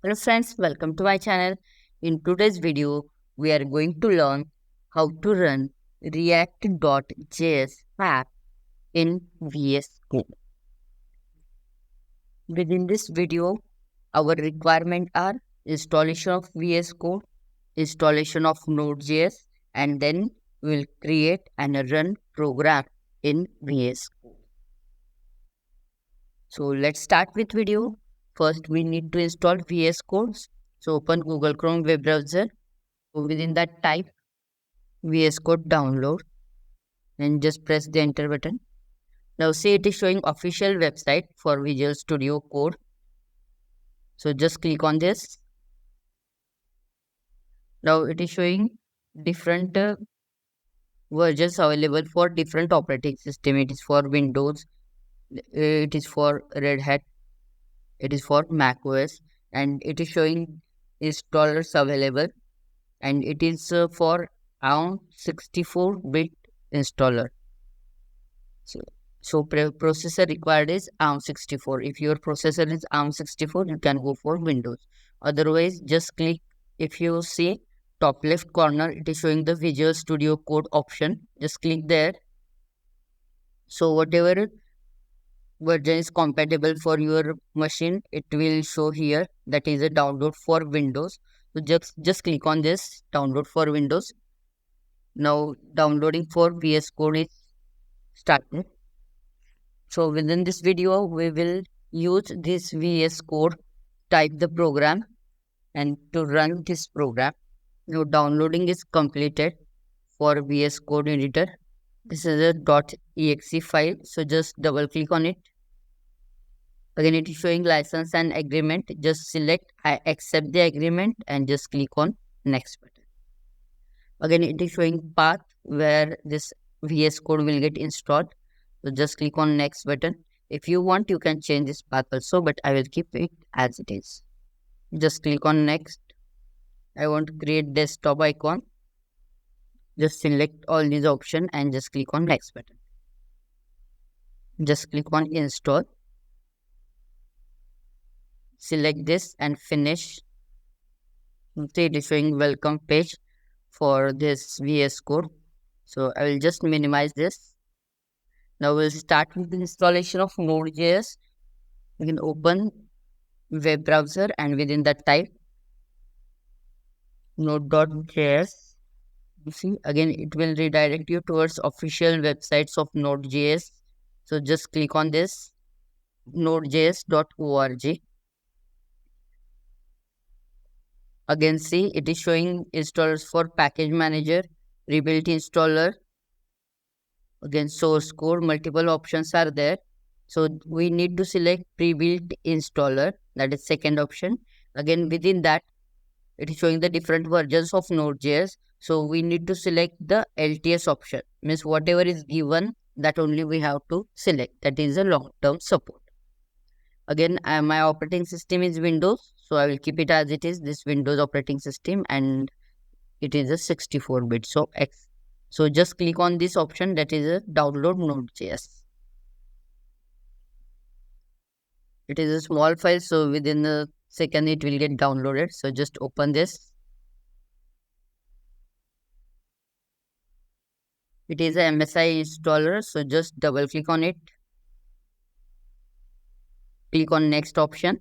Hello friends, welcome to my channel. In today's video, we are going to learn how to run react.js app in VS Code. Within this video, our requirements are installation of VS Code, installation of Node.js, and then we'll create and run program in VS Code. So let's start with video. First, we need to install VS Code. So open Google Chrome web browser. So within that, type VS Code download and just press the enter button. Now see, it is showing official website for Visual Studio Code. So just click on this. Now it is showing different versions available for different operating system. It is for Windows, it is for Red Hat, it is for Mac OS, and it is showing installers available, and it is for ARM 64-bit installer. So processor required is ARM64. If your processor is ARM64, you can go for Windows. Otherwise, just click, if you see top left corner, it is showing the Visual Studio Code option. Just click there. So whatever version is compatible for your machine, it will show here. That is a download for Windows. So just click on this download for Windows. Now downloading for VS Code is started. So within this video, we will use this VS Code, type the program, and to run this program. Now downloading is completed for VS Code editor. This is a .exe file. So just double click on it. Again, it is showing license and agreement. Just select I accept the agreement and just click on next button. Again, it is showing path where this VS Code will get installed. So just click on next button. If you want, you can change this path also, but I will keep it as it is. Just click on next. I want to create desktop icon. Just select all these options and just click on next button. Just click on install. Select this and finish. See, it is showing welcome page for this VS Code. So I will just minimize this. Now we'll start with the installation of Node.js. You can open web browser and within that type Node.js. You see, again, it will redirect you towards official websites of Node.js. So just click on this nodejs.org. Again, see, it is showing installers for package manager, rebuilt installer. Again, source code, multiple options are there. So we need to select pre-built installer. That is second option. Again, within that, it is showing the different versions of Node.js. So we need to select the LTS option. Means whatever is given, that only we have to select. That is a long-term support. Again, my operating system is Windows. So I will keep it as it is, this Windows operating system, and it is a 64-bit. So just click on this option, that is a download Node.js. It is a small file, so within a second it will get downloaded. So just open this. It is a MSI installer, so just double click on it. Click on next option.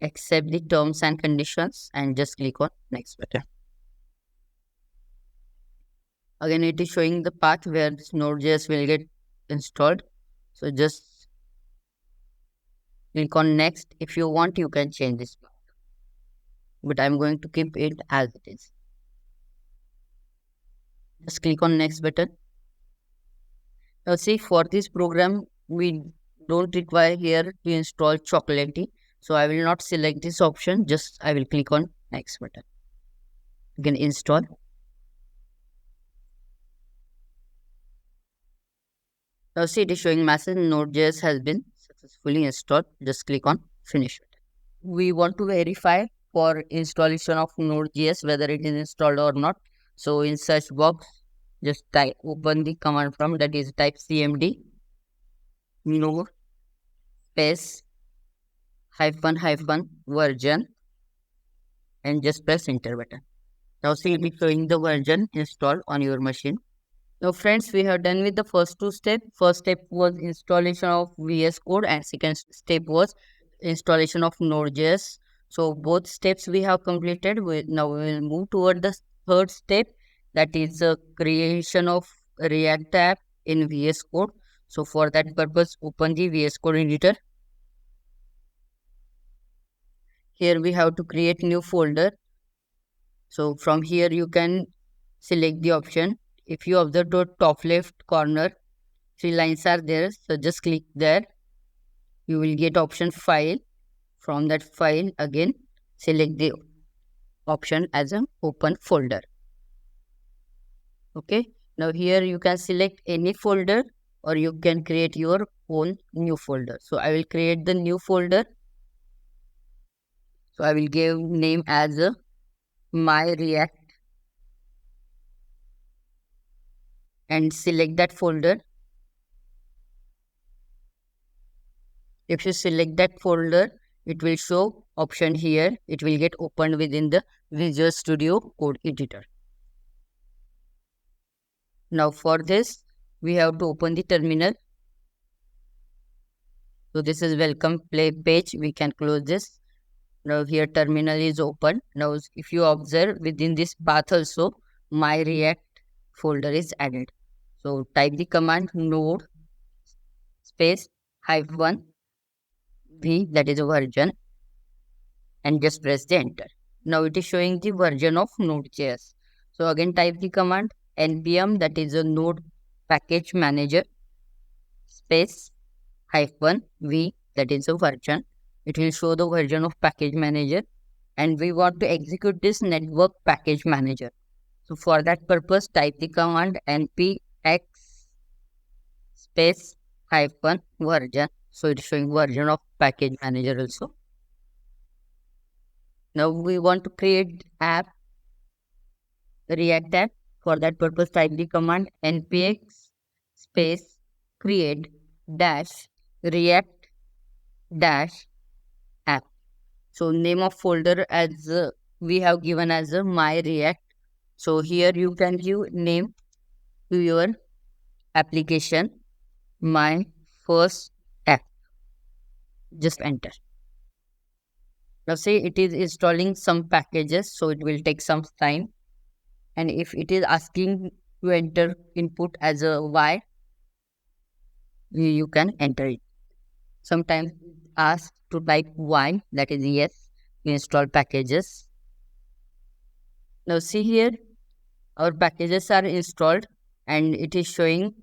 Accept the terms and conditions and just click on next button. Again, it is showing the path where this Node.js will get installed. So just click on next. If you want, you can change this path. But I'm going to keep it as it is. Just click on next button. Now see, for this program, we don't require here to install Chocolatey. So I will not select this option. Just I will click on next button. Again, install. Now see, it is showing message Node.js has been successfully installed. Just click on finish button. We want to verify for installation of Node.js whether it is installed or not. So in search box, just type, open the command prompt, that is type cmd node space version and just press enter button. Now see it is showing the version installed on your machine. Now friends, we have done with the first two steps. First step was installation of VS Code and second step was installation of Node.js. So both steps we have completed. Now we will move toward the third step, that is the creation of React app in VS Code. So for that purpose, open the VS Code editor. Here we have to create new folder. So from here you can select the option. If you observe the top left corner, three lines are there. So just click there. You will get option file. From that file again select the option as an open folder. Okay. Now here you can select any folder or you can create your own new folder. So I will create the new folder. So I will give name as my react and select that folder. If you select that folder, it will show option here. It will get opened within the Visual Studio Code editor. Now for this, we have to open the terminal. So this is welcome play page. We can close this. Now here terminal is open. Now if you observe within this path also, my react folder is added. So type the command node space -v, that is a version, and just press the enter. Now it is showing the version of Node.js. So again type the command npm, that is a node package manager, space -v, that is a version. It will show the version of package manager, and we want to execute this network package manager. So for that purpose, type the command npx space -version. So it's showing version of package manager also. Now we want to create app, React app. For that purpose, type the command npx space create dash react dash app. So name of folder as we have given as my react. So here you can give name to your application, my first app. Just enter. Now say it is installing some packages, so it will take some time. And if it is asking to enter input as a Y, you can enter it. Sometimes ask to type Y, that is yes, to install packages. Now see here, our packages are installed and it is showing.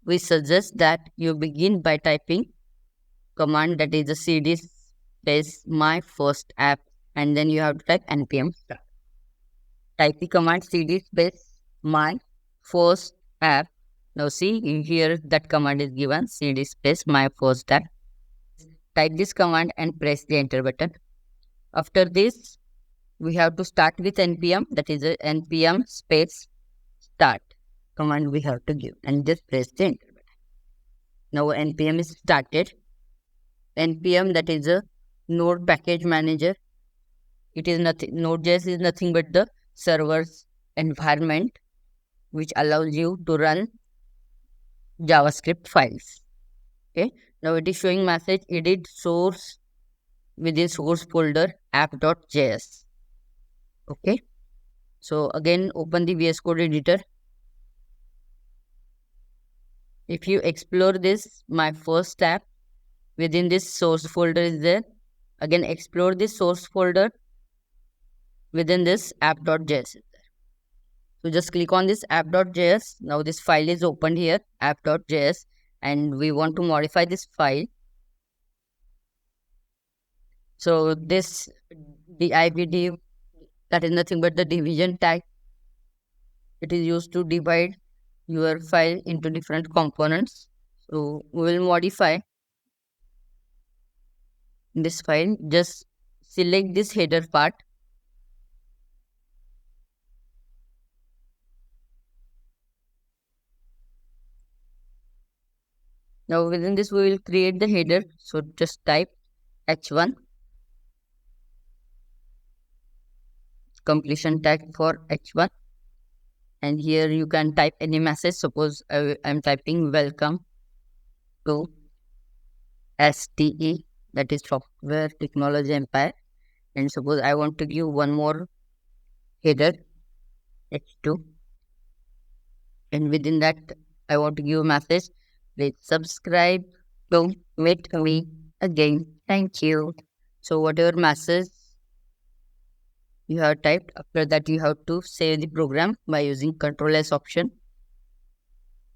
We suggest that you begin by typing command, that is the cd space my first app, and then you have to type npm start. Type the command cd space my first app. Now see here that command is given, cd space my first app. Type this command and press the enter button. After this, we have to start with npm, that is a npm space start command we have to give, and just press the enter button. Now npm is started. npm, that is a node package manager. It is nothing, Node.js is nothing but the server's environment which allows you to run JavaScript files. Okay. Now it is showing message edit source within source folder app.js. Okay. So again open the VS Code editor. If you explore this, my first app, within this source folder is there. Again explore this source folder, within this app.js is there. So just click on this app.js. Now this file is opened here, app.js, and we want to modify this file. So this div, that is nothing but the division tag. It is used to divide your file into different components. So we will modify this file. Just select this header part. Now within this we will create the header. So just type h1, completion tag for h1, and here you can type any message. Suppose I'm typing welcome to STE, that is Software Technology Empire, and suppose I want to give one more header h2, and within that I want to give a message, please subscribe to meet me again, thank you. So whatever message you have typed, after that you have to save the program by using Ctrl S option.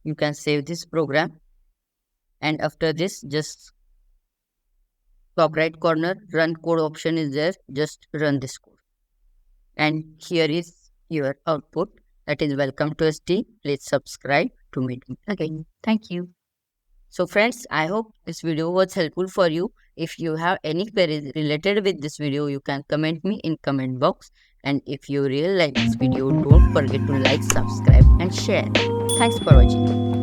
You can save this program, and after this, just top right corner run code option is there, just run this code, and here is your output, that is welcome to ST, please subscribe to meet me again, thank you. So friends, I hope this video was helpful for you. If you have any queries related with this video, you can comment me in comment box. And if you really like this video, don't forget to like, subscribe and share. Thanks for watching.